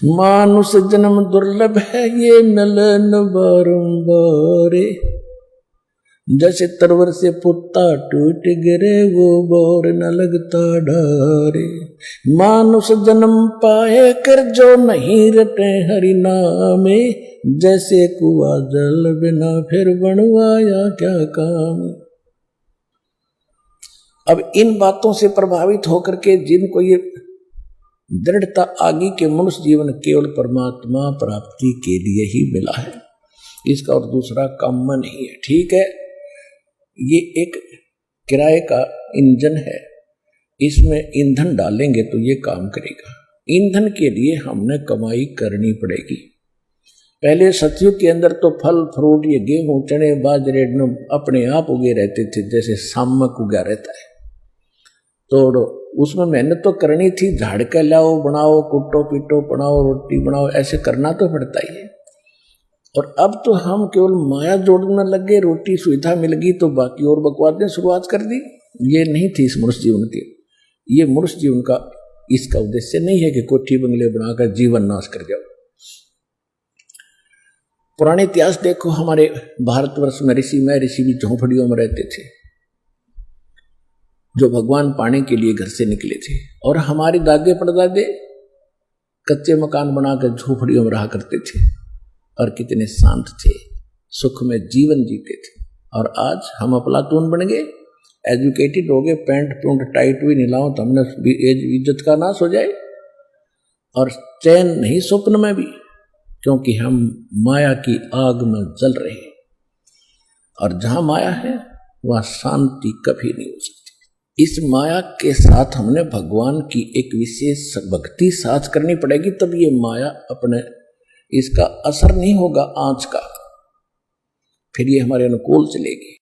मानुष जन्म दुर्लभ है ये मिलन बारंबार, जैसे तरवर से पुत्ता टूट गिरे वो बोर न लगता डारे। मानुष जन्म पाए कर जो नहीं रटे हरि नामे, जैसे कुआ जल बिना फिर बनवाया क्या काम। अब इन बातों से प्रभावित होकर के जिनको ये दृढ़ता आगे के मनुष्य जीवन केवल परमात्मा प्राप्ति के लिए ही मिला है, इसका और दूसरा काम नहीं है। ठीक है, ये एक किराए का इंजन है, इसमें ईंधन डालेंगे तो ये काम करेगा। ईंधन के लिए हमने कमाई करनी पड़ेगी। पहले सतयुग के अंदर तो फल फ्रूट ये गेहूं चने बाजरे अपने आप उगे रहते थे, जैसे सामक उगा रहता है। तो उसमें मेहनत तो करनी थी, झाड़ के लाओ बनाओ कुटो पीटो बनाओ रोटी बनाओ, ऐसे करना तो पड़ता ही है। और अब तो हम केवल माया जोड़ने लग गए, रोटी सुविधा मिल गई तो बाकी और बकवाद ने शुरुआत कर दी। ये नहीं थी इस मनुष्य जीवन के। ये मनुष्य जीवन का इसका उद्देश्य नहीं है कि कोठी बंगले बनाकर जीवन नाश कर जाओ। पुराने इतिहास देखो, हमारे भारतवर्ष में ऋषि भी झोंपड़ियों में रहते थे, जो भगवान पाने के लिए घर से निकले थे। और हमारे दादे परदादे कच्चे मकान बनाकर झोपड़ियों में रहा करते थे और कितने शांत थे, सुख में जीवन जीते थे। और आज हम अफलातून बन गए, एजुकेटेड हो गए, पैंट पूंट टाइट भी नहीं लाओ तो हमने इज्जत का नाश हो जाए, और चैन नहीं स्वप्न में भी, क्योंकि हम माया की आग में जल रहे हैं। और जहां माया है वहां शांति कभी नहीं हो सकती। इस माया के साथ हमने भगवान की एक विशेष भक्ति साथ करनी पड़ेगी, तब ये माया अपने इसका असर नहीं होगा आंच का, फिर ये हमारे अनुकूल चलेगी।